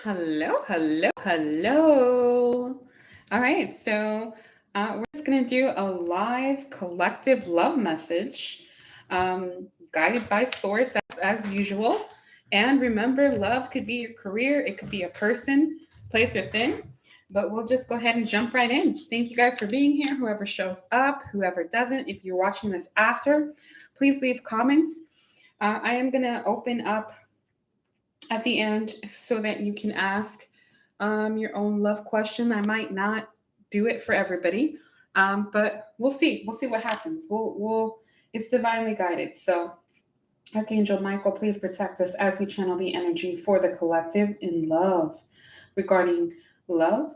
Hello, hello, hello. All right, so we're just going to do a live collective love message guided by source as usual. And remember, love could be your career, it could be a person, place, or thing. But we'll just go ahead and jump right in. Thank you guys for being here. Whoever shows up, whoever doesn't, if you're watching this after, please leave comments. I am going to open up at the end so that you can ask your own love question. I might not do it for everybody, but we'll see. We'll see what happens. We'll. It's divinely guided. So, Archangel Michael, please protect us as we channel the energy for the collective in love. Regarding love,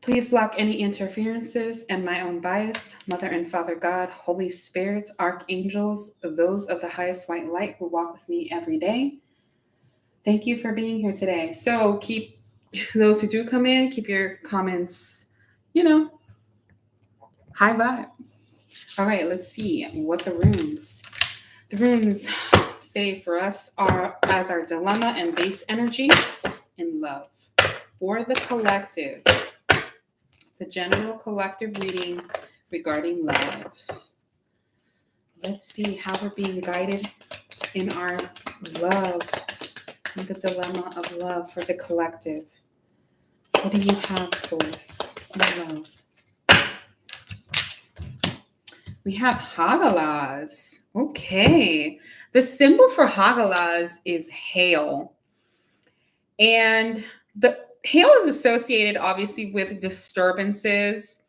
please block any interferences and my own bias. Mother and Father God, Holy Spirits, archangels, those of the highest white light who walk with me every day. Thank you for being here today. So keep those who do come in, keep your comments, you know, high vibe. All right, let's see what the runes say for us are as our dilemma and base energy in love for the collective. It's a general collective reading regarding love. Let's see how we're being guided in our love, in the dilemma of love for the collective. What do you have, Source? In love. We have Hagalaz. Okay. The symbol for Hagalaz is hail. And the hail is associated, obviously, with disturbances.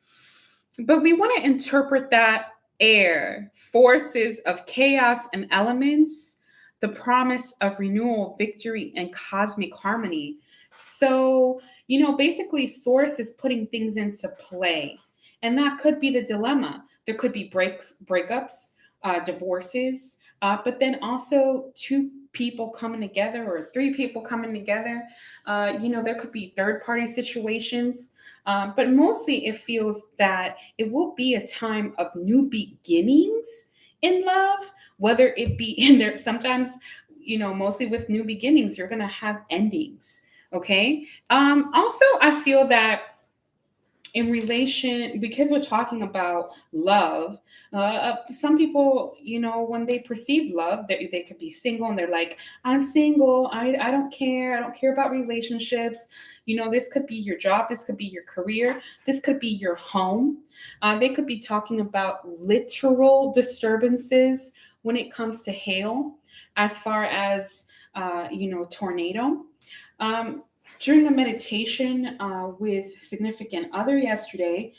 But we want to interpret that air, forces of chaos and elements, the promise of renewal, victory, and cosmic harmony. So, basically, Source is putting things into play. And that could be the dilemma. There could be breakups, divorces, but then also two people coming together or three people coming together. There could be third party situations. But mostly it feels that it will be a time of new beginnings in love, whether it be in there. Sometimes, mostly with new beginnings, you're going to have endings. Okay. Also, I feel that in relation, because we're talking about love, some people, when they perceive love, they could be single and they're like, I'm single, I don't care about relationships. This could be your job, this could be your career, this could be your home. They could be talking about literal disturbances when it comes to hail, as far as tornado. During a meditation with significant other yesterday,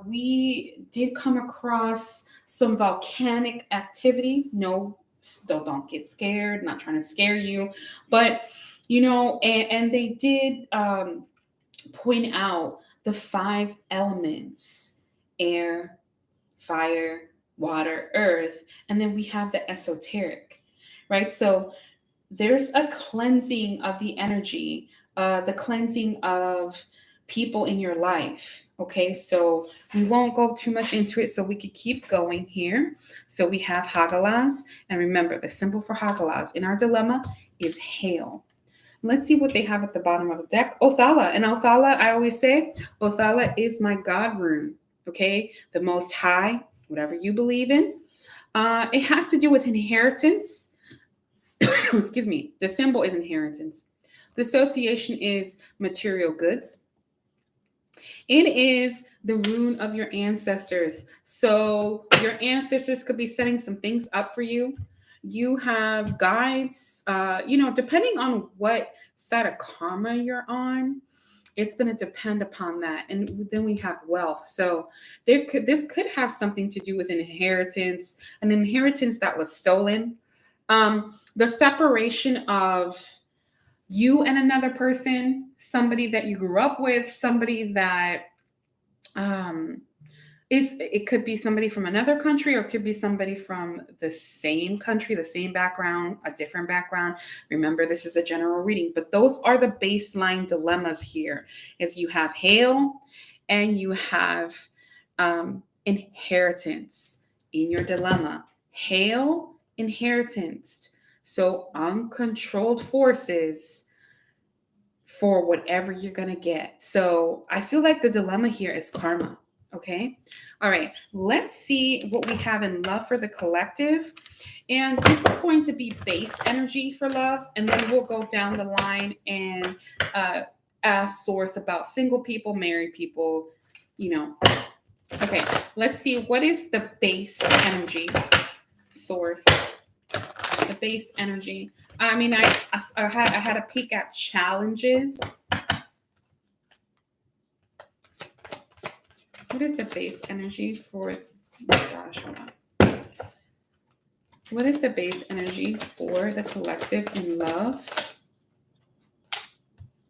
we did come across some volcanic activity. No, still don't get scared. Not trying to scare you, but and they did point out the five elements: air, fire, water, earth, and then we have the esoteric, right? So there's a cleansing of the energy, the cleansing of people in your life. Okay, so we won't go too much into it so we could keep going here. So we have Hagalaz, and remember the symbol for Hagalaz in our dilemma is hail. Let's see what they have at the bottom of the deck. Othala. And Othala, I always say, Othala is my God rune. Okay, the Most High, whatever you believe in. It has to do with inheritance. Excuse me, the symbol is inheritance. The association is material goods. It is the rune of your ancestors. So your ancestors could be setting some things up for you. You have guides, depending on what side of karma you're on, it's going to depend upon that. And then we have wealth. So this could have something to do with an inheritance that was stolen. The separation of you and another person, somebody that you grew up with, somebody that it could be somebody from another country, or it could be somebody from the same country, the same background, a different background. Remember, this is a general reading, but those are the baseline dilemmas here. Is you have hail and you have inheritance in your dilemma. Hail, inheritance. So uncontrolled forces, for whatever you're going to get. So I feel like the dilemma here is karma. Okay. All right. Let's see what we have in love for the collective. And this is going to be base energy for love. And then we'll go down the line and ask source about single people, married people, you know. Okay. Let's see. What is the base energy source? The base energy. I mean, I had a peek at challenges. What is the base energy for? Oh my gosh, hold on. What is the base energy for the collective in love?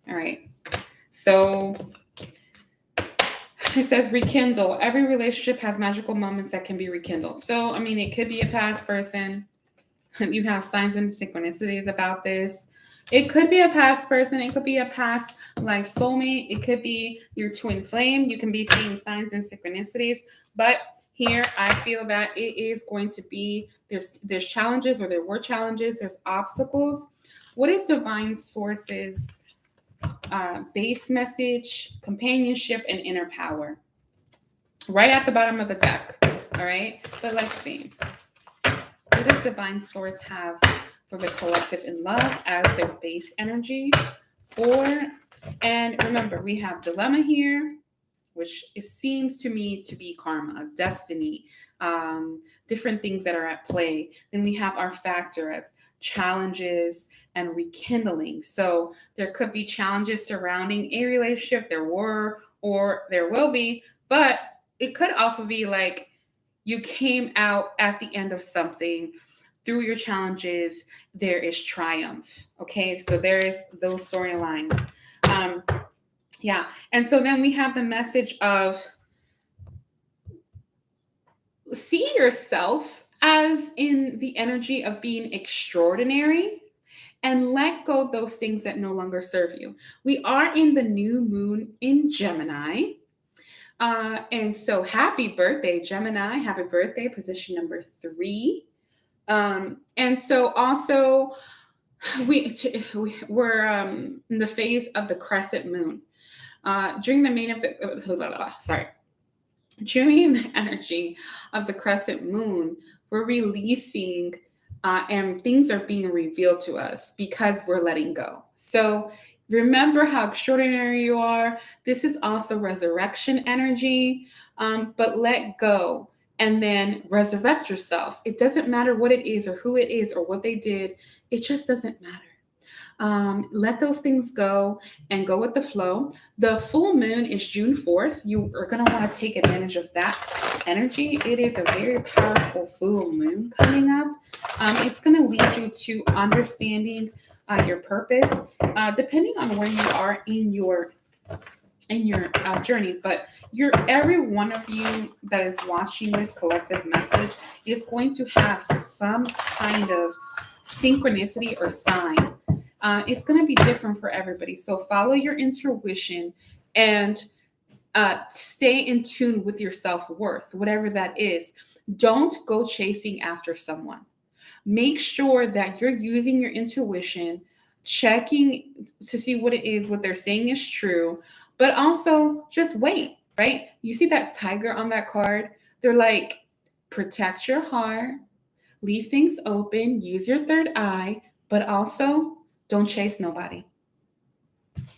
All right. So it says rekindle. Every relationship has magical moments that can be rekindled. So, I mean, it could be a past person. You have signs and synchronicities about this. It could be a past person. It could be a past life soulmate. It could be your twin flame. You can be seeing signs and synchronicities. But here, I feel that it is going to be, there's challenges, or there were challenges. There's obstacles. What is divine sources? Base message, companionship, and inner power. Right at the bottom of the deck. All right. But let's see. What does divine source have for the collective in love as their base energy? And remember, we have dilemma here, which it seems to me to be karma, destiny, different things that are at play. Then we have our factor as challenges and rekindling. So there could be challenges surrounding a relationship. There were, or there will be, but it could also be like you came out at the end of something. Through your challenges, there is triumph. Okay, so there is those storylines. Yeah, and so then we have the message of see yourself as in the energy of being extraordinary and let go of those things that no longer serve you. We are in the new moon in Gemini. And so happy birthday, Gemini. Happy birthday, position number 3. And so also we're in the phase of the crescent moon. During the during the energy of the crescent moon, we're releasing and things are being revealed to us because we're letting go. So remember how extraordinary you are. This is also resurrection energy, but let go and then resurrect yourself. It doesn't matter what it is or who it is or what they did. It just doesn't matter. Let those things go and go with the flow. The full moon is June 4th. You are going to want to take advantage of that energy. It is a very powerful full moon coming up. It's going to lead you to understanding your purpose, depending on where you are in your journey. But every one of you that is watching this collective message is going to have some kind of synchronicity or sign. It's going to be different for everybody. So follow your intuition and stay in tune with your self-worth, whatever that is. Don't go chasing after someone. Make sure that you're using your intuition, checking to see what it is, what they're saying is true, but also just wait, right? You see that tiger on that card? They're like, protect your heart, leave things open, use your third eye, but also don't chase nobody.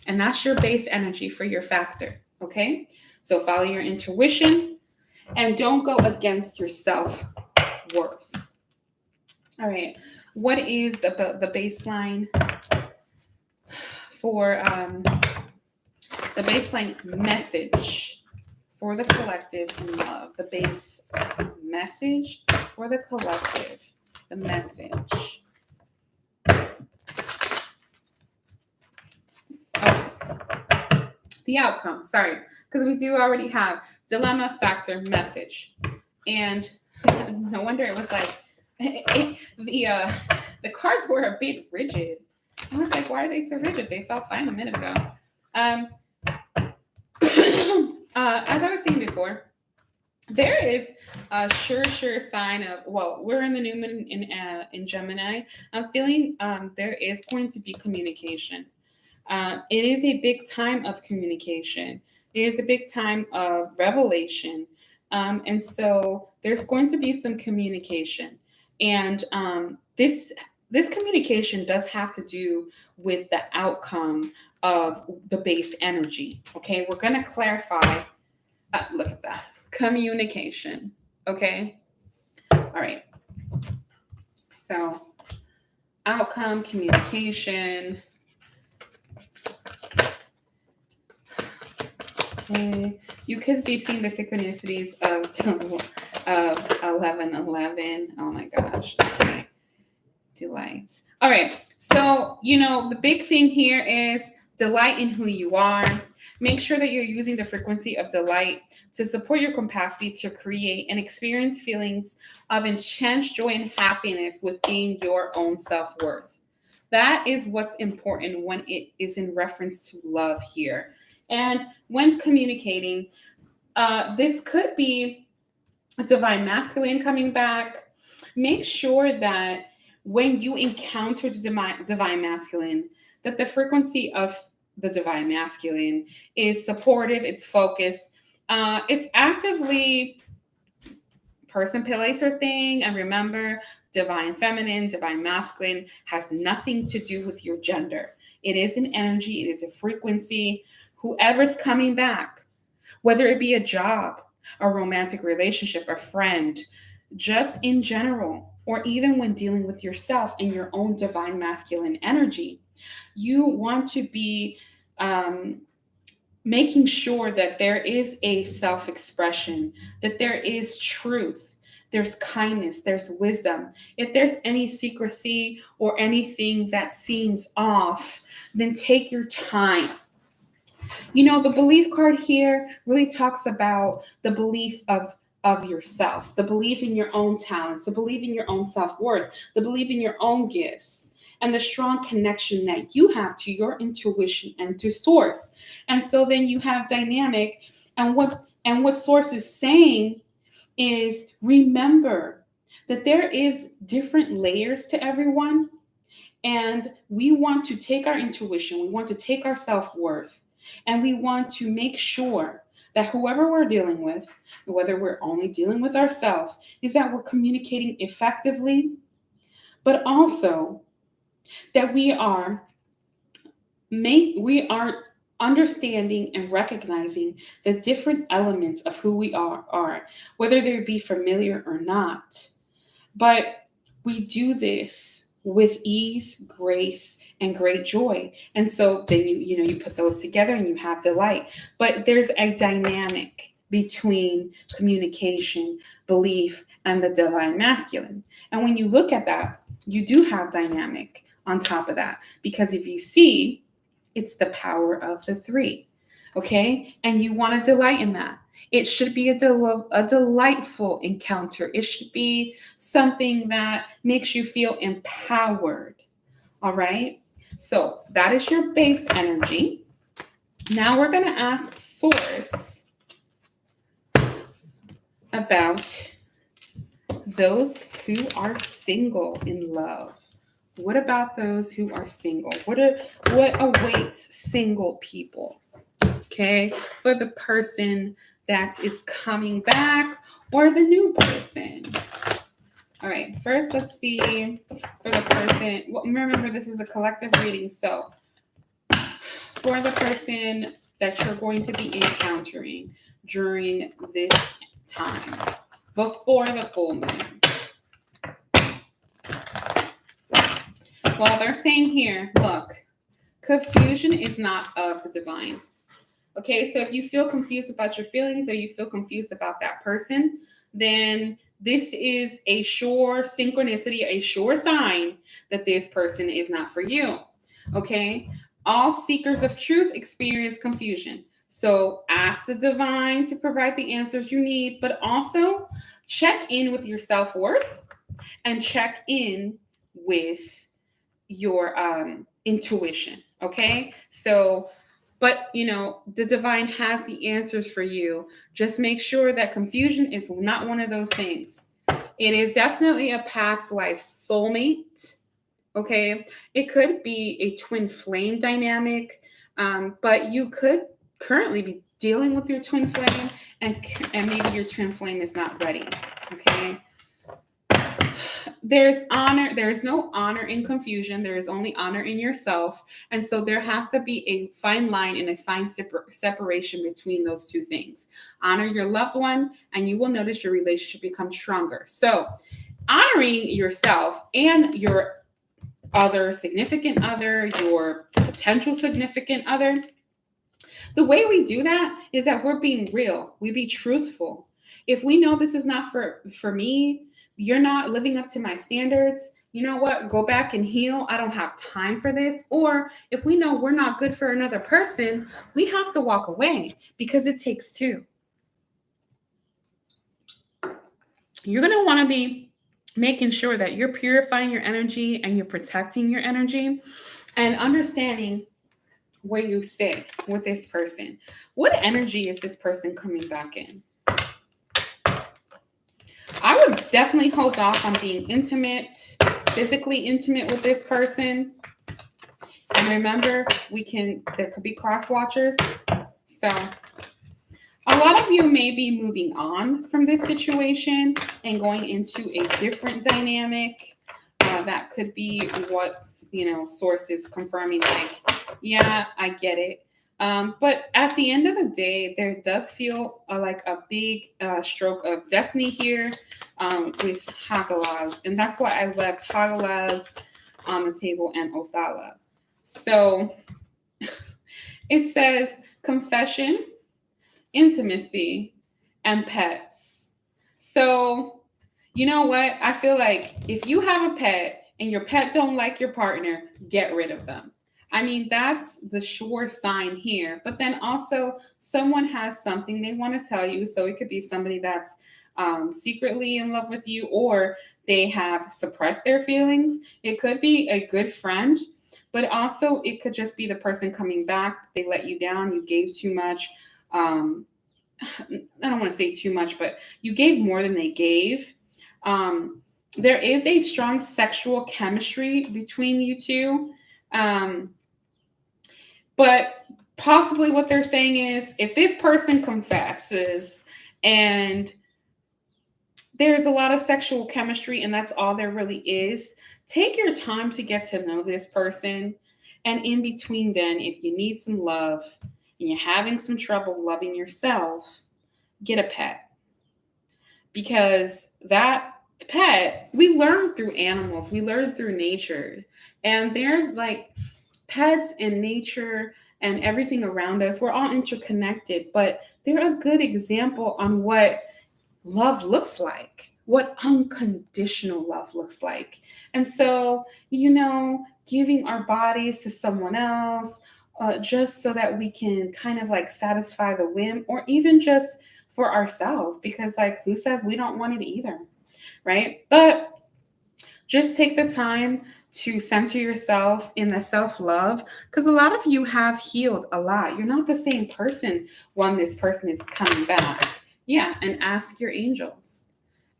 And that's your base energy for your factor, okay? So follow your intuition and don't go against your self-worth. All right, what is the baseline for the baseline message for the collective in love? The base message for the collective, the message. The outcome, sorry, because we do already have dilemma, factor, message. And no wonder it was like, the cards were a bit rigid. I was like, why are they so rigid? They felt fine a minute ago. As I was saying before, there is a sure sign of, well, we're in the new moon in Gemini. I'm feeling there is going to be communication. It is a big time of communication. It is a big time of revelation. And so there's going to be some communication. And this communication does have to do with the outcome of the base energy. Okay, we're going to clarify. Look at that. Communication. Okay. All right. So, outcome, communication. Okay. You could be seeing the synchronicities of 11:11. Oh my gosh. Okay. Delights. All right. So, the big thing here is delight in who you are. Make sure that you're using the frequency of delight to support your capacity to create and experience feelings of intense joy and happiness within your own self-worth. That is what's important when it is in reference to love here. And when communicating, this could be a divine masculine coming back. Make sure that when you encounter divine masculine, that the frequency of the divine masculine is supportive, it's focused, it's actively person, place, or thing. And remember, divine feminine, divine masculine has nothing to do with your gender. It is an energy, it is a frequency. Whoever's coming back, whether it be a job, a romantic relationship, a friend, just in general, or even when dealing with yourself in your own divine masculine energy, you want to be making sure that there is a self expression, that there is truth, there's kindness, there's wisdom. If there's any secrecy or anything that seems off, then take your time. The belief card here really talks about the belief of yourself, the belief in your own talents, the belief in your own self-worth, the belief in your own gifts, and the strong connection that you have to your intuition and to source. And so then you have dynamic, and what source is saying is, remember that there is different layers to everyone, and we want to take our intuition, we want to take our self-worth, and we want to make sure that whoever we're dealing with, whether we're only dealing with ourselves, is that we're communicating effectively, but also that we are understanding and recognizing the different elements of who we are, whether they be familiar or not. But we do this with ease, grace, and great joy. And so then you put those together and you have delight. But there's a dynamic between communication, belief, and the divine masculine. And when you look at that, you do have dynamic on top of that. Because if you see, it's the power of the three. Okay? And you want to delight in that. It should be a delightful encounter. It should be something that makes you feel empowered. All right? So that is your base energy. Now we're going to ask Source about those who are single in love. What about those who are single? What awaits single people? Okay, for the person that is coming back or the new person. All right, first let's see for the person. Well, remember, this is a collective reading. So for the person that you're going to be encountering during this time, before the full moon. Well, they're saying here, look, confusion is not of the divine. Okay, so if you feel confused about your feelings or you feel confused about that person, then this is a sure synchronicity, a sure sign that this person is not for you. Okay, all seekers of truth experience confusion. So ask the divine to provide the answers you need, but also check in with your self-worth and check in with your intuition. Okay, so but the divine has the answers for you. Just make sure that confusion is not one of those things. It is definitely a past life soulmate, Okay. It could be a twin flame dynamic, but you could currently be dealing with your twin flame, and maybe your twin flame is not ready. Okay. There's no honor in confusion, there is only honor in yourself, and so there has to be a fine line and a fine separation between those two things. Honor your loved one, and you will notice your relationship become stronger. So honoring yourself and your other significant other, your potential significant other, the way we do that is that we're being real. We be truthful. If we know this is not for me, you're not living up to my standards, you know what? Go back and heal. I don't have time for this. Or if we know we're not good for another person, we have to walk away because it takes two. You're going to want to be making sure that you're purifying your energy and you're protecting your energy and understanding where you sit with this person. What energy is this person coming back in? I would definitely hold off on being intimate, physically intimate with this person. And remember, there could be cross watchers. So a lot of you may be moving on from this situation and going into a different dynamic. That could be what, source is confirming, like, yeah, I get it. But at the end of the day, there does feel like a big stroke of destiny here with Hagalas. And that's why I left Hagalas on the table and Othala. So it says confession, intimacy, and pets. So you know what? I feel like if you have a pet and your pet don't like your partner, get rid of them. I mean, that's the sure sign here. But then also someone has something they want to tell you. So it could be somebody that's secretly in love with you, or they have suppressed their feelings. It could be a good friend, but also it could just be the person coming back. They let you down. You gave too much. I don't want to say too much, but you gave more than they gave. There is a strong sexual chemistry between you two. But possibly what they're saying is if this person confesses and there's a lot of sexual chemistry and that's all there really is, take your time to get to know this person. And in between then, if you need some love and you're having some trouble loving yourself, get a pet. Because that pet, we learn through animals, we learn through nature. And they're like pets and nature and everything around us, we're all interconnected, but they're a good example on what love looks like, what unconditional love looks like. And so, giving our bodies to someone else just so that we can kind of like satisfy the whim, or even just for ourselves, because like who says we don't want it either, right? But just take the time to center yourself in the self-love, because a lot of you have healed a lot. You're not the same person when this person is coming back. Yeah, and ask your angels.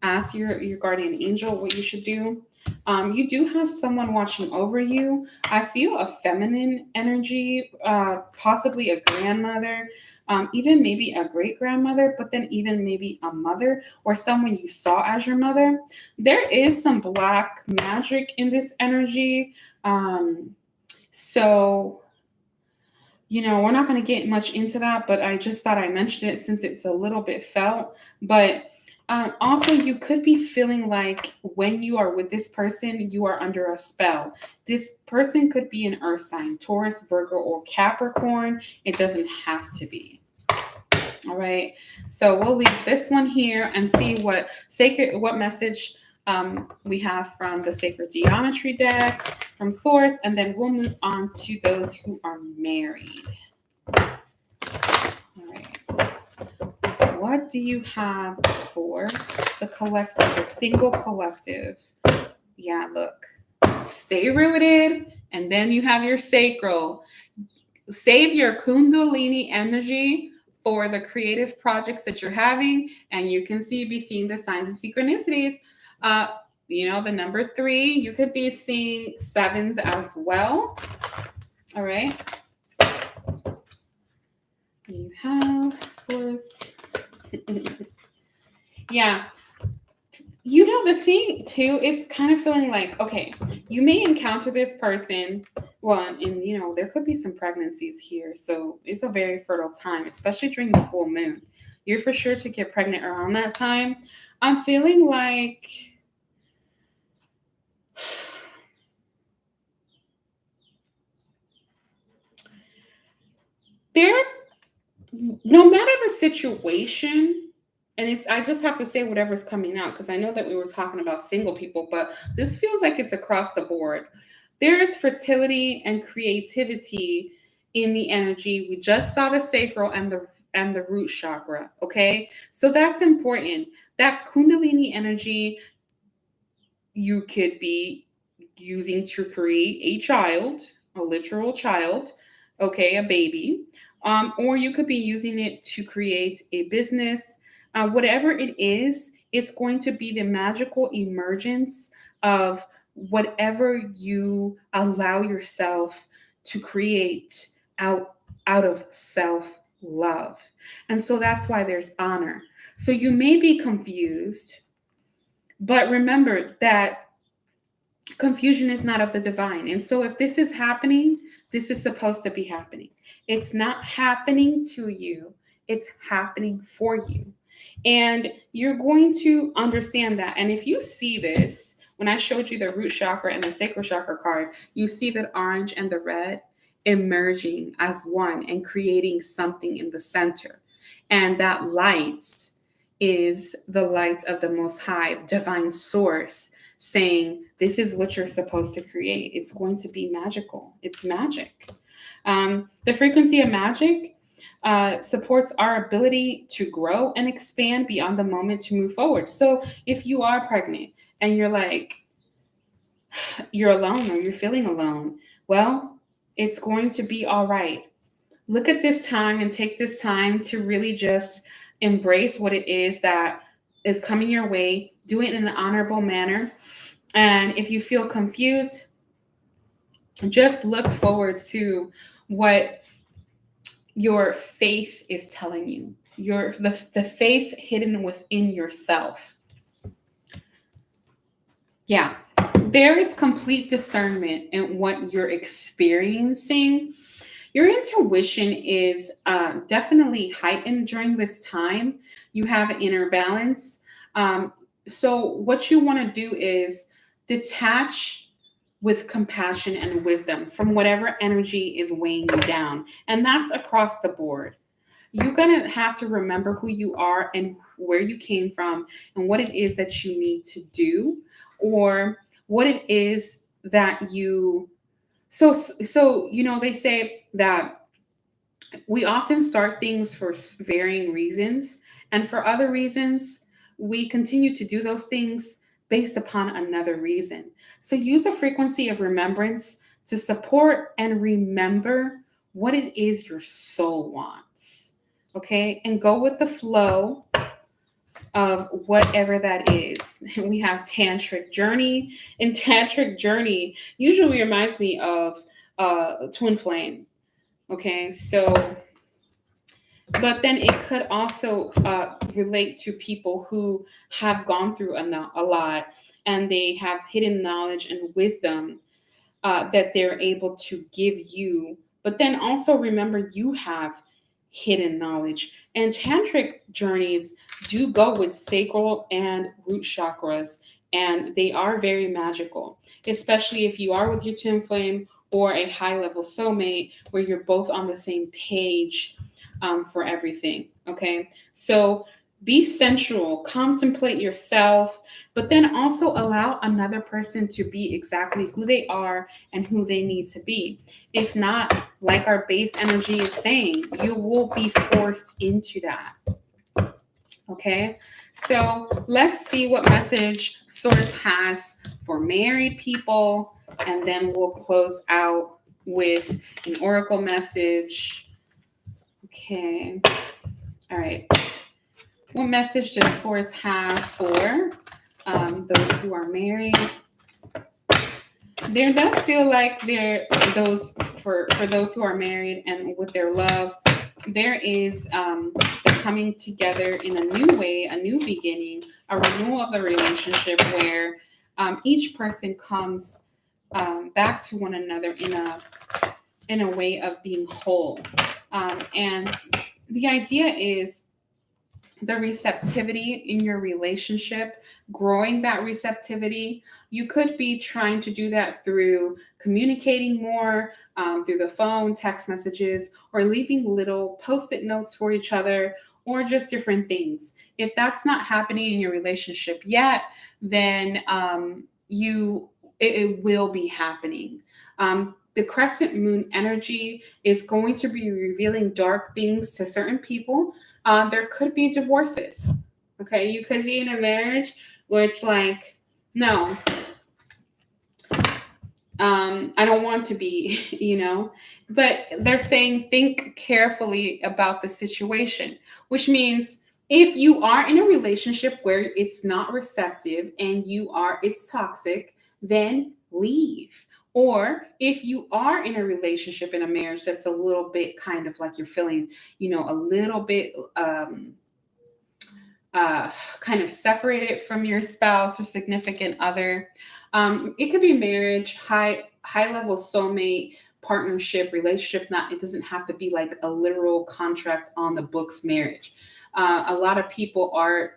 Ask your guardian angel what you should do. You do have someone watching over you. I feel a feminine energy, possibly a grandmother, even maybe a great grandmother, but then even maybe a mother or someone you saw as your mother. There is some black magic in this energy. So, we're not going to get much into that, but I just thought I mentioned it since it's a little bit felt. But also, you could be feeling like when you are with this person, you are under a spell. This person could be an earth sign, Taurus, Virgo, or Capricorn. It doesn't have to be. All right. So we'll leave this one here and see what message we have from the Sacred Geometry deck from Source, and then we'll move on to those who are married. All right. What do you have for the collective, the single collective? Yeah, look. Stay rooted, and then you have your sacral. Save your Kundalini energy for the creative projects that you're having, and you can be seeing the signs and synchronicities. the number 3. You could be seeing 7s as well. All right. You have source. Yeah. The thing too is kind of feeling like, okay, you may encounter this person. Well, and there could be some pregnancies here. So it's a very fertile time, especially during the full moon. You're for sure to get pregnant around that time. I'm feeling like there, no matter the situation, and I just have to say whatever's coming out, because I know that we were talking about single people, but this feels like it's across the board. There is fertility and creativity in the energy. We just saw the sacral and the root chakra, okay? So that's important. That kundalini energy you could be using to create a child, a literal child, okay, a baby, or you could be using it to create a business. Whatever it is, it's going to be the magical emergence of whatever you allow yourself to create out of self love. And so that's why there's honor. So you may be confused, but remember that confusion is not of the divine. And so if this is happening, this is supposed to be happening. It's not happening to you, it's happening for you. And you're going to understand that. And if you see this, when I showed you the root chakra and the sacral chakra card, you see that orange and the red emerging as one and creating something in the center. And that light is the light of the Most High, divine source, saying, this is what you're supposed to create. It's going to be magical. It's magic. The frequency of magic supports our ability to grow and expand beyond the moment to move forward. So if you are pregnant and you're like, you're alone or you're feeling alone, well, it's going to be all right. Look at this time and take this time to really just embrace what it is that is coming your way. Do it in an honorable manner. And if you feel confused, just look forward to what your faith is telling you. The faith hidden within yourself. Yeah, there is complete discernment in what you're experiencing. Your intuition is definitely heightened during this time. You have an inner balance. So what you want to do is detach with compassion and wisdom from whatever energy is weighing you down. And that's across the board. You're going to have to remember who you are and where you came from and what it is that you need to do, or what it is that you... So, they say that we often start things for varying reasons, and for other reasons, we continue to do those things based upon another reason. So use a frequency of remembrance to support and remember what it is your soul wants, okay? And go with the flow of whatever that is. We have tantric journey, and tantric journey usually reminds me of twin flame. Okay, so, but then it could also relate to people who have gone through a lot, and they have hidden knowledge and wisdom that they're able to give you. But then also remember, you have hidden knowledge. And tantric journeys do go with sacral and root chakras, and they are very magical, especially if you are with your twin flame or a high level soulmate where you're both on the same page for everything. Okay, so be sensual, contemplate yourself, but then also allow another person to be exactly who they are and who they need to be. If not, like our base energy is saying, you will be forced into that. Okay, so let's see what message Source has for married people, and then we'll close out with an oracle message. Okay, all right. What message does Source have for those who are married, there does feel like there those for those who are married and with their love, there is the coming together in a new way, a new beginning, a renewal of the relationship where each person comes back to one another in a way of being whole. And the idea is the receptivity in your relationship, growing that receptivity. You could be trying to do that through communicating more, through the phone, text messages, or leaving little post it notes for each other, or just different things. If that's not happening in your relationship yet, then it will be happening. The crescent moon energy is going to be revealing dark things to certain people. There could be divorces. Okay, you could be in a marriage which, like, no, I don't want to be, But they're saying think carefully about the situation, which means if you are in a relationship where it's not receptive and it's toxic, then leave. Or if you are in a relationship, in a marriage that's a little bit kind of like you're feeling, a little bit kind of separated from your spouse or significant other. It could be marriage, high level soulmate, partnership, relationship. Not, it doesn't have to be like a literal contract on the books marriage. A lot of people are,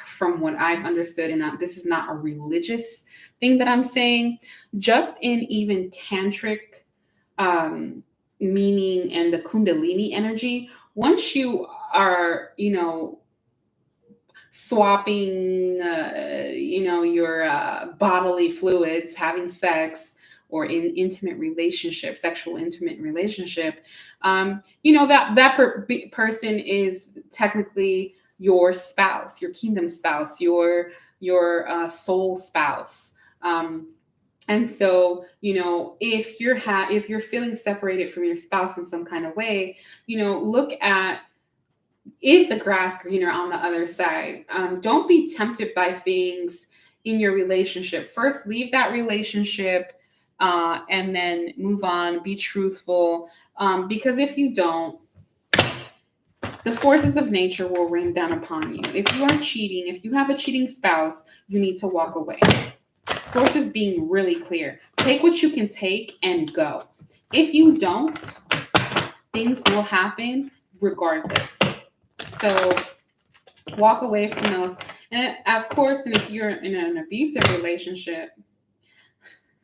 from what I've understood, and this is not a religious thing that I'm saying, just in even tantric meaning and the kundalini energy, once you are, swapping, your bodily fluids, having sex, or in intimate relationship, sexual intimate relationship, person is technically your spouse, your kingdom spouse, your soul spouse. And so, if you're feeling separated from your spouse in some kind of way, look at, is the grass greener on the other side? Don't be tempted by things in your relationship. First, leave that relationship and then move on. Be truthful. Because if you don't, the forces of nature will rain down upon you. If you are cheating, if you have a cheating spouse, you need to walk away. Sources being really clear. Take what you can take and go. If you don't, things will happen regardless. So walk away from those. And of course, and if you're in an abusive relationship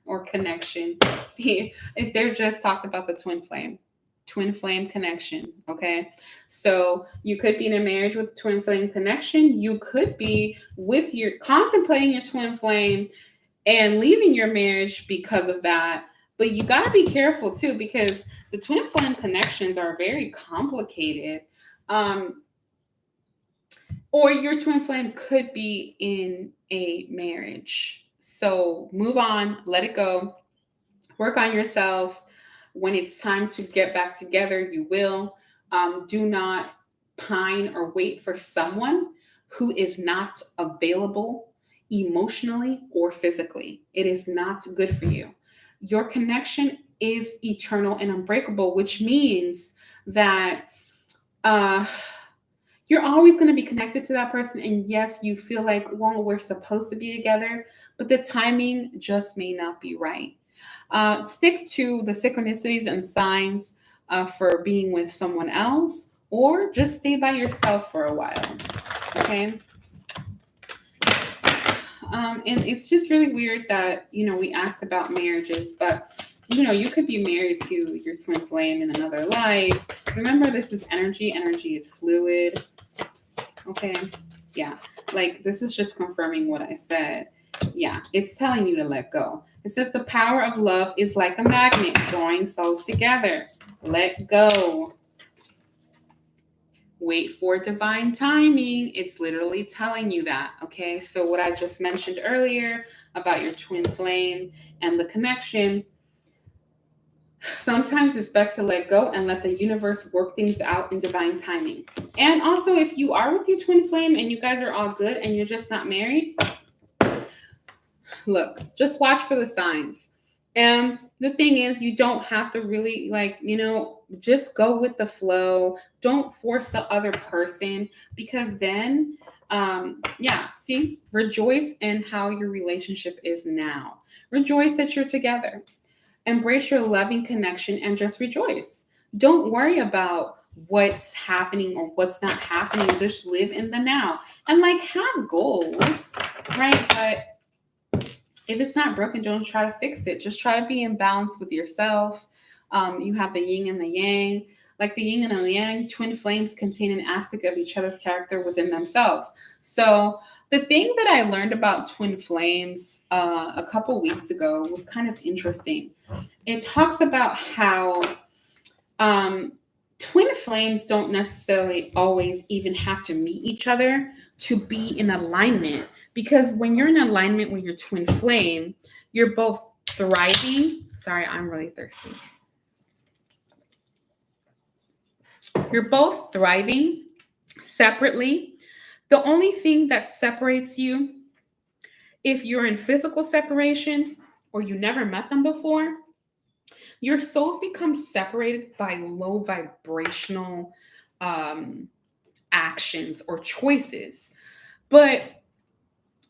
or connection, see, if they're just talked about the twin flame connection. Okay. So you could be in a marriage with twin flame connection. You could be contemplating your twin flame and leaving your marriage because of that. But you got to be careful too, because the twin flame connections are very complicated. Or your twin flame could be in a marriage. So move on, let it go, work on yourself. When it's time to get back together, you will. Do not pine or wait for someone who is not available emotionally or physically. It is not good for you. Your connection is eternal and unbreakable, which means that you're always going to be connected to that person. And yes, you feel like, well, we're supposed to be together, but the timing just may not be right. Stick to the synchronicities and signs for being with someone else, or just stay by yourself for a while. Okay. And it's just really weird that, we asked about marriages, but you could be married to your twin flame in another life. Remember, this is energy. Energy is fluid. Okay. Yeah. Like, this is just confirming what I said. Yeah. It's telling you to let go. It says the power of love is like a magnet drawing souls together. Let go. Wait for divine timing. It's literally telling you that. Okay. So what I just mentioned earlier about your twin flame and the connection, Sometimes it's best to let go and let the universe work things out in divine timing. And also, if you are with your twin flame and you guys are all good and you're just not married, look, just watch for the signs. And the thing is, you don't have to really, just go with the flow. Don't force the other person, because then, see, rejoice in how your relationship is now. Rejoice that you're together. Embrace your loving connection and just rejoice. Don't worry about what's happening or what's not happening. Just live in the now and have goals, right? But if it's not broken, don't try to fix it. Just try to be in balance with yourself. You have the yin and the yang. Like the yin and the yang, twin flames contain an aspect of each other's character within themselves. So the thing that I learned about twin flames a couple weeks ago was kind of interesting. It talks about how twin flames don't necessarily always even have to meet each other to be in alignment, because when you're in alignment with your twin flame, you're both thriving. Sorry, I'm really thirsty. You're both thriving separately. The only thing that separates you, if you're in physical separation or you never met them before, your souls become separated by low vibrational actions or choices. But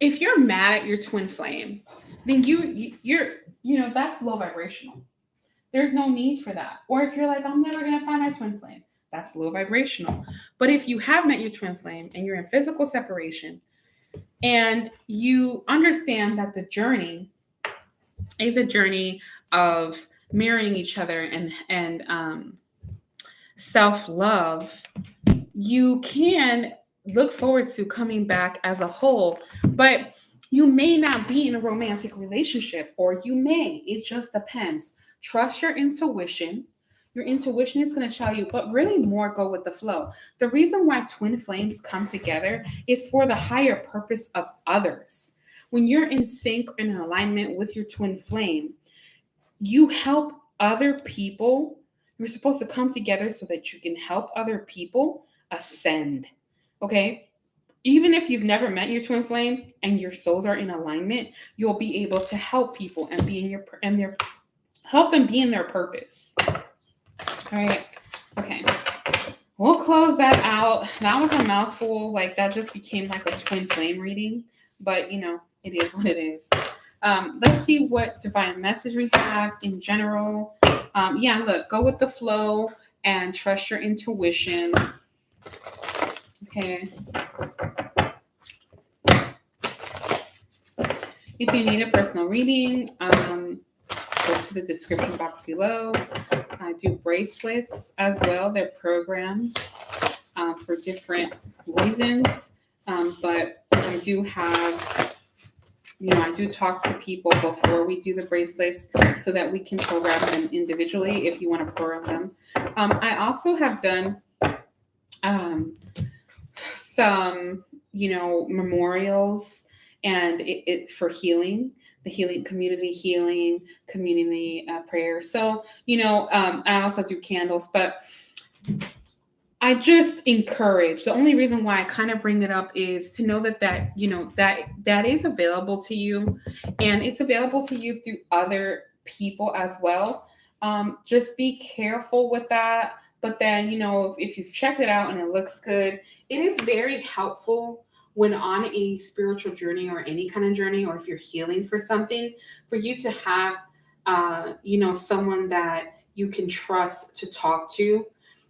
if you're mad at your twin flame, then you're that's low vibrational. There's no need for that. Or if you're like, I'm never gonna find my twin flame, that's low vibrational. But if you have met your twin flame and you're in physical separation and you understand that the journey is a journey of mirroring each other and self-love, you can look forward to coming back as a whole. But you may not be in a romantic relationship, or you may. It just depends. Trust your intuition. Your intuition is going to tell you, but really more go with the flow. The reason why twin flames come together is for the higher purpose of others. When you're in sync and in alignment with your twin flame, you help other people. You're supposed to come together so that you can help other people ascend. Okay? Even if you've never met your twin flame and your souls are in alignment, you'll be able to help people and be in their help them be in their purpose. All right. Okay. We'll close that out. That was a mouthful. That just became like a twin flame reading, but it is what it is. Let's see what divine message we have in general. Look, go with the flow and trust your intuition. Okay. If you need a personal reading, go to the description box below. I do bracelets as well. They're programmed for different reasons. But I do have, I do talk to people before we do the bracelets so that we can program them individually if you want to program them. I also have done some, memorials and it for healing, the healing, community prayer. So, I also do candles, but I just encourage, the only reason why I kind of bring it up is to know that is available to you, and it's available to you through other people as well. Just be careful with that. But then, if you've checked it out and it looks good, it is very helpful when on a spiritual journey or any kind of journey, or if you're healing for something, for you to have, someone that you can trust to talk to,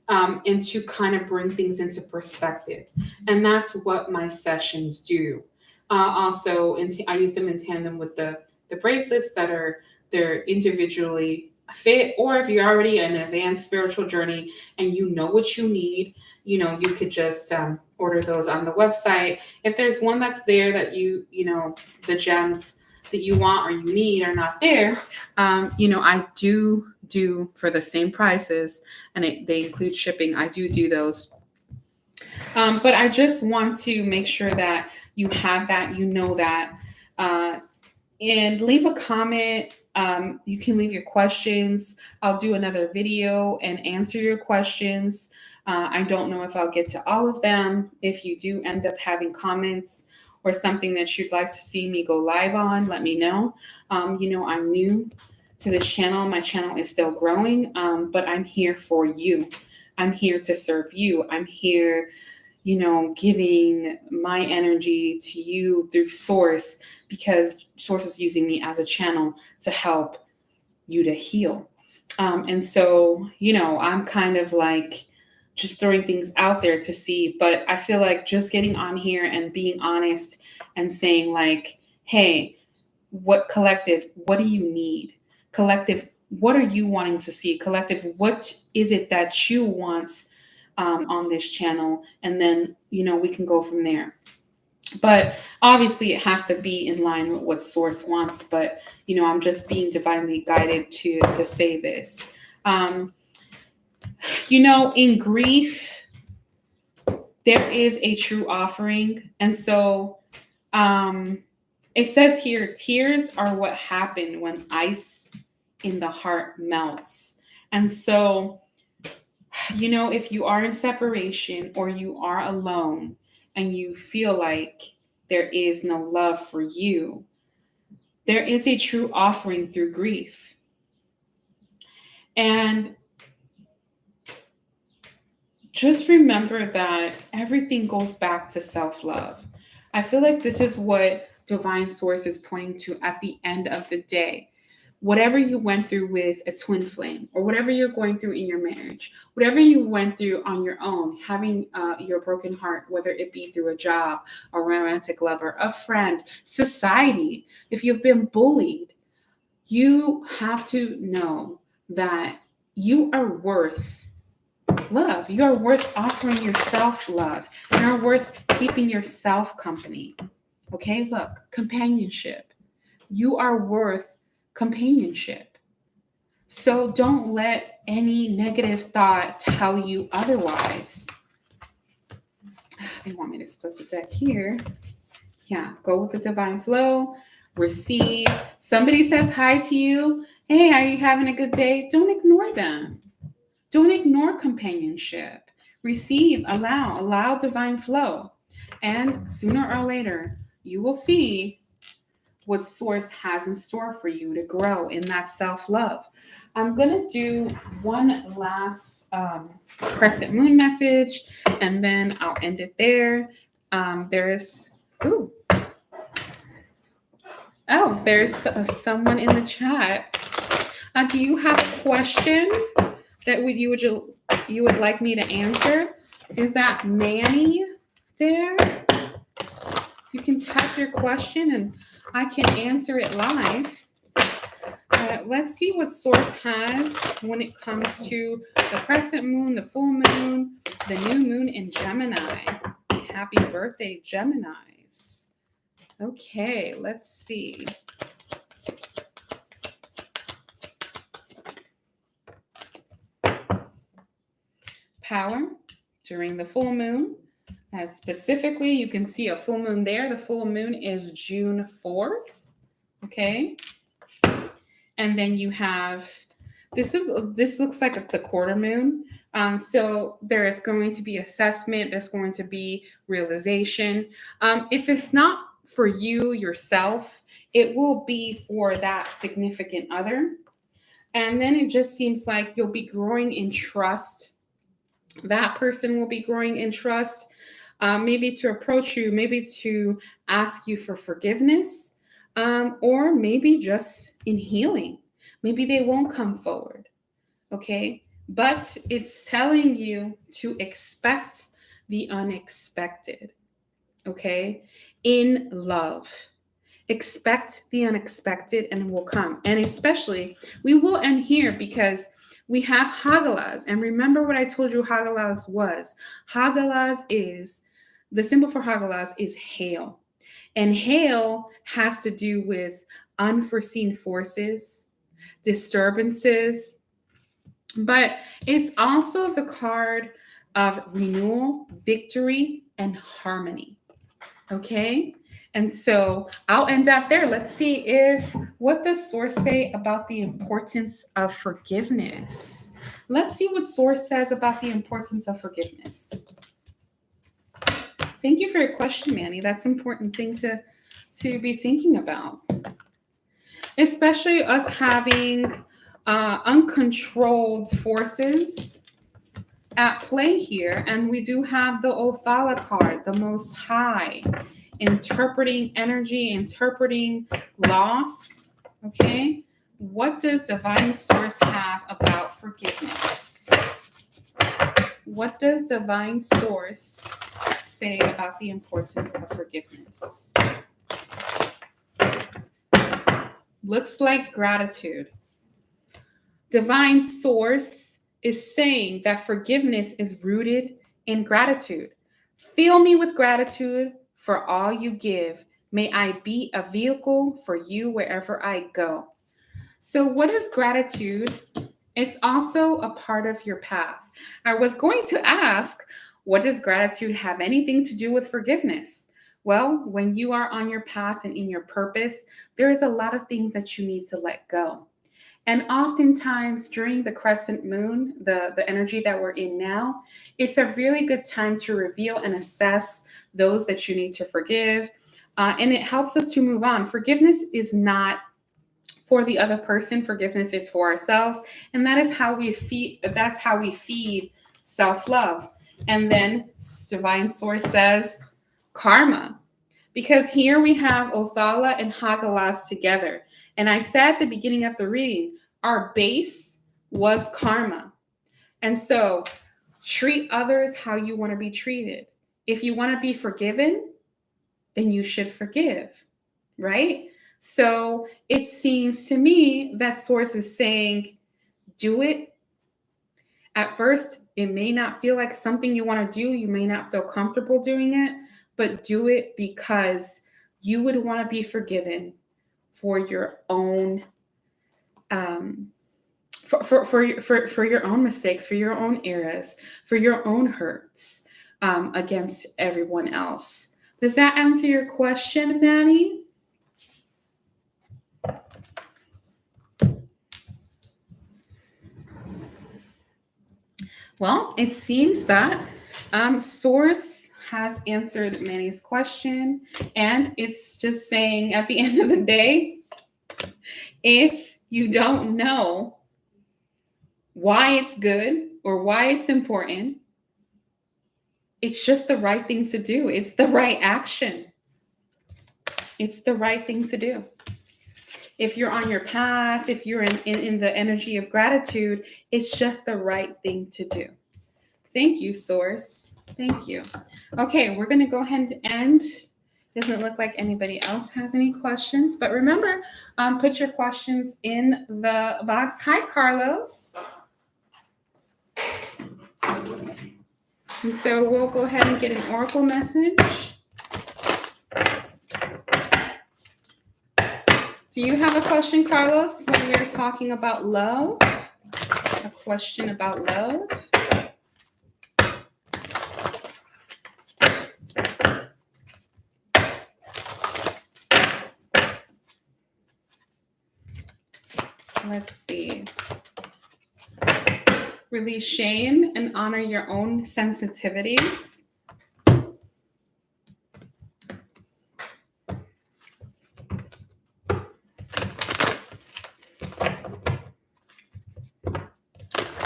and to kind of bring things into perspective. And that's what my sessions do. Also, I use them in tandem with the bracelets they're individually fit, or if you're already in an advanced spiritual journey and you know what you need, you could just order those on the website. If there's one that's there that the gems that you want or you need are not there, I do for the same prices, and they include shipping. I do those. But I just want to make sure that you have that, that, and leave a comment You can leave your questions. I'll do another video and answer your questions. I don't know if I'll get to all of them. If you do end up having comments or something that you'd like to see me go live on, let me know. I'm new to this channel. My channel is still growing, but I'm here for you. I'm here to serve you. I'm here, giving my energy to you through Source, because Source is using me as a channel to help you to heal. And so, I'm kind of like just throwing things out there to see, but I feel like just getting on here and being honest and saying like, hey, what do you need? Collective, what are you wanting to see? Collective, what is it that you want on this channel? And then, we can go from there. But obviously it has to be in line with what Source wants. But, I'm just being divinely guided to say this. In grief, there is a true offering. And so it says here, tears are what happen when ice in the heart melts. And so, if you are in separation or you are alone and you feel like there is no love for you, there is a true offering through grief. And just remember that everything goes back to self-love. I feel like this is what Divine Source is pointing to at the end of the day. Whatever you went through with a twin flame, or whatever you're going through in your marriage, whatever you went through on your own, having your broken heart, whether it be through a job, a romantic lover, a friend, society, if you've been bullied, you have to know that you are worth love. You are worth offering yourself love. You're worth keeping yourself company. Okay, look, companionship. You are worth companionship. So don't let any negative thought tell you otherwise. They want me to split the deck here. Yeah, go with the divine flow. Receive. Somebody says hi to you. Hey, are you having a good day? Don't ignore them. Don't ignore companionship. Receive, allow divine flow. And sooner or later, you will see what Source has in store for you to grow in that self-love. I'm going to do one last crescent moon message, and then I'll end it there. There's someone in the chat. Do you have a question that you would like me to answer? Is that Manny there? You can type your question and I can answer it live. Let's see what Source has when it comes to the crescent moon, the full moon, the new moon in Gemini. Happy birthday, Geminis. Okay, let's see. Power during the full moon. Specifically, you can see a full moon there. The full moon is June 4th. Okay. And then you have, this looks like the quarter moon. So there is going to be assessment. There's going to be realization. If it's not for you yourself, it will be for that significant other. And then it just seems like you'll be growing in trust. That person will be growing in trust, maybe to approach you, maybe to ask you for forgiveness, or maybe just in healing. Maybe they won't come forward, okay? But it's telling you to expect the unexpected, okay? In love. Expect the unexpected and it will come. And especially, we will end here because we have Hagalaz. And remember what I told you Hagalaz was. Hagalaz is, the symbol for Hagalaz is hail. And hail has to do with unforeseen forces, disturbances, but it's also the card of renewal, victory, and harmony. Okay? And so I'll end up there. Let's see what does Source say about the importance of forgiveness. Let's see what Source says about the importance of forgiveness. Thank you for your question, Manny. That's an important thing to be thinking about, especially us having uncontrolled forces at play here. And we do have the Othala card, the Most High, interpreting energy, interpreting loss. Okay, what does Divine Source have about forgiveness? What does Divine Source say about the importance of forgiveness? Looks like gratitude. Divine Source is saying that forgiveness is rooted in gratitude. Fill me with gratitude for all you give. May I be a vehicle for you wherever I go. So, what is gratitude? It's also a part of your path. I was going to ask, what does gratitude have anything to do with forgiveness? Well, when you are on your path and in your purpose, there is a lot of things that you need to let go. And oftentimes during the crescent moon, the energy that we're in now, it's a really good time to reveal and assess those that you need to forgive. And it helps us to move on. Forgiveness is not for the other person. Forgiveness is for ourselves. And that is how we feed self-love. And then Divine Source says karma. Because here we have Othala and Hagalas together. And I said at the beginning of the reading, our base was karma. And so treat others how you want to be treated. If you want to be forgiven, then you should forgive, right? So it seems to me that Source is saying, do it. At first, it may not feel like something you want to do. You may not feel comfortable doing it, but do it because you would want to be forgiven for your own for your own mistakes, for your own errors, for your own hurts against everyone else. Does that answer your question, Manny? Well, it seems that Source has answered Manny's question, and it's just saying at the end of the day, if you don't know why it's good or why it's important, it's just the right thing to do. It's the right action. It's the right thing to do. If you're on your path, if you're in the energy of gratitude, it's just the right thing to do. Thank you, Source. Thank you. Okay, we're going to go ahead and end. Doesn't look like anybody else has any questions, but remember, put your questions in the box. Hi, Carlos. And so we'll go ahead and get an oracle message. Do you have a question, Carlos, when we're talking about love? A question about love? Let's see. Release shame and honor your own sensitivities.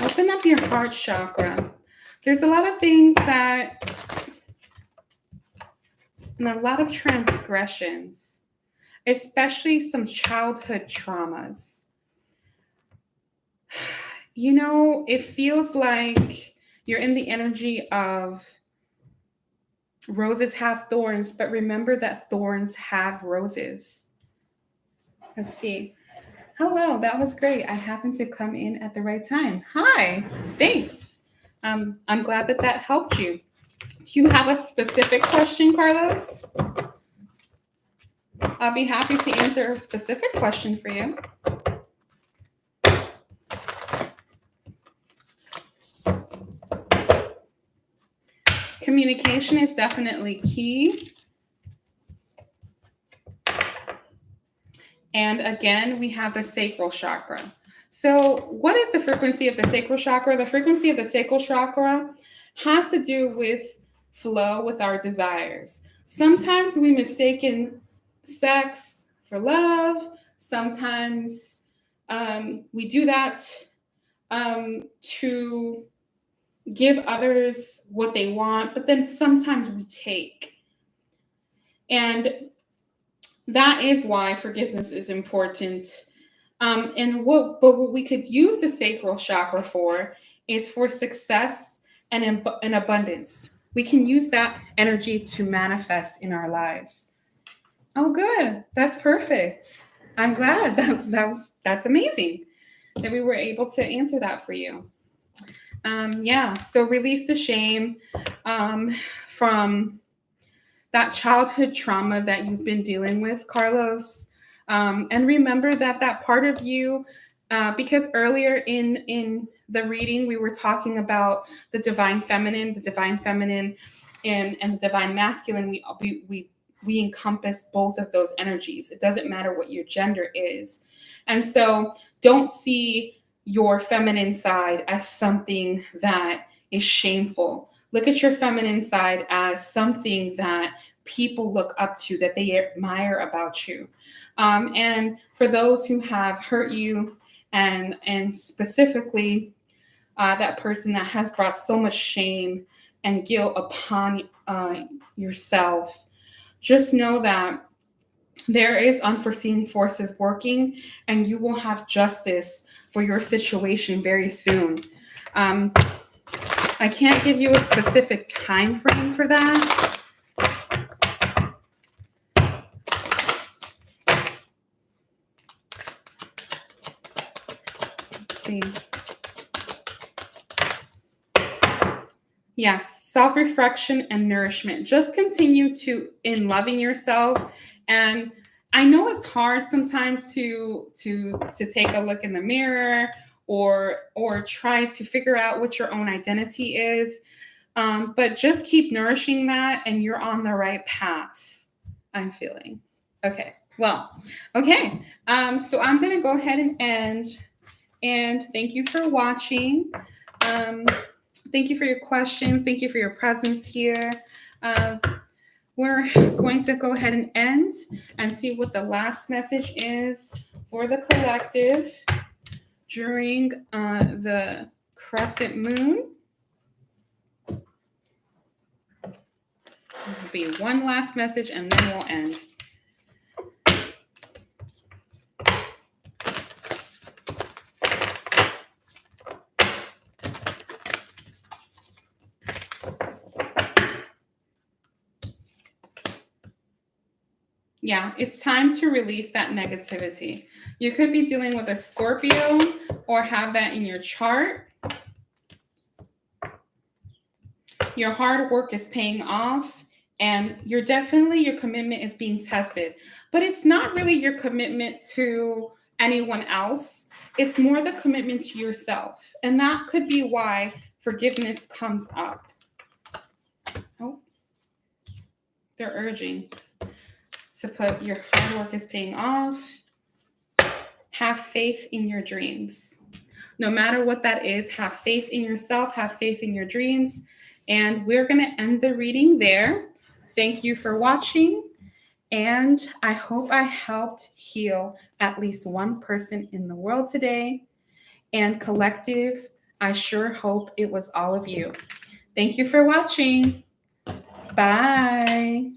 Open up your heart chakra. There's a lot of things and a lot of transgressions, especially some childhood traumas. You know, it feels like you're in the energy of roses have thorns, but remember that thorns have roses. Let's see. Hello, that was great. I happened to come in at the right time. Hi, thanks. I'm glad that helped you. Do you have a specific question, Carlos? I'll be happy to answer a specific question for you. Communication is definitely key. And again, we have the sacral chakra. So, what is the frequency of the sacral chakra? The frequency of the sacral chakra has to do with flow with our desires. Sometimes we mistaken sex for love. Sometimes we do that to give others what they want, but then sometimes we take. And that is why forgiveness is important. What we could use the sacral chakra for is for success and abundance. We can use that energy to manifest in our lives. Oh, good. That's perfect. I'm glad. That's amazing that we were able to answer that for you. Yeah. So release the shame from that childhood trauma that you've been dealing with, Carlos. And remember that part of you, because earlier in the reading, we were talking about the divine feminine, and the divine masculine. We encompass both of those energies. It doesn't matter what your gender is. And so don't see your feminine side as something that is shameful. Look at your feminine side as something that people look up to, that they admire about you. And for those who have hurt you, and specifically that person that has brought so much shame and guilt upon yourself, just know that there is unforeseen forces working, and you will have justice for your situation very soon. I can't give you a specific time frame for that. Let's see. Yes, self-reflection and nourishment. Just continue in loving yourself. And I know it's hard sometimes to take a look in the mirror or try to figure out what your own identity is. But just keep nourishing that, and you're on the right path, I'm feeling. Okay. Well, okay. So I'm going to go ahead and end. And thank you for watching. Thank you for your questions. Thank you for your presence here. We're going to go ahead and end and see what the last message is for the collective during the crescent moon. There'll be one last message and then we'll end. Yeah, it's time to release that negativity. You could be dealing with a Scorpio or have that in your chart. Your hard work is paying off, and your commitment is being tested. But it's not really your commitment to anyone else. It's more the commitment to yourself. And that could be why forgiveness comes up. Oh, they're urging to put your hard work is paying off. Have faith in your dreams. No matter what that is, have faith in yourself, have faith in your dreams. And we're going to end the reading there. Thank you for watching. And I hope I helped heal at least one person in the world today. And collective, I sure hope it was all of you. Thank you for watching. Bye.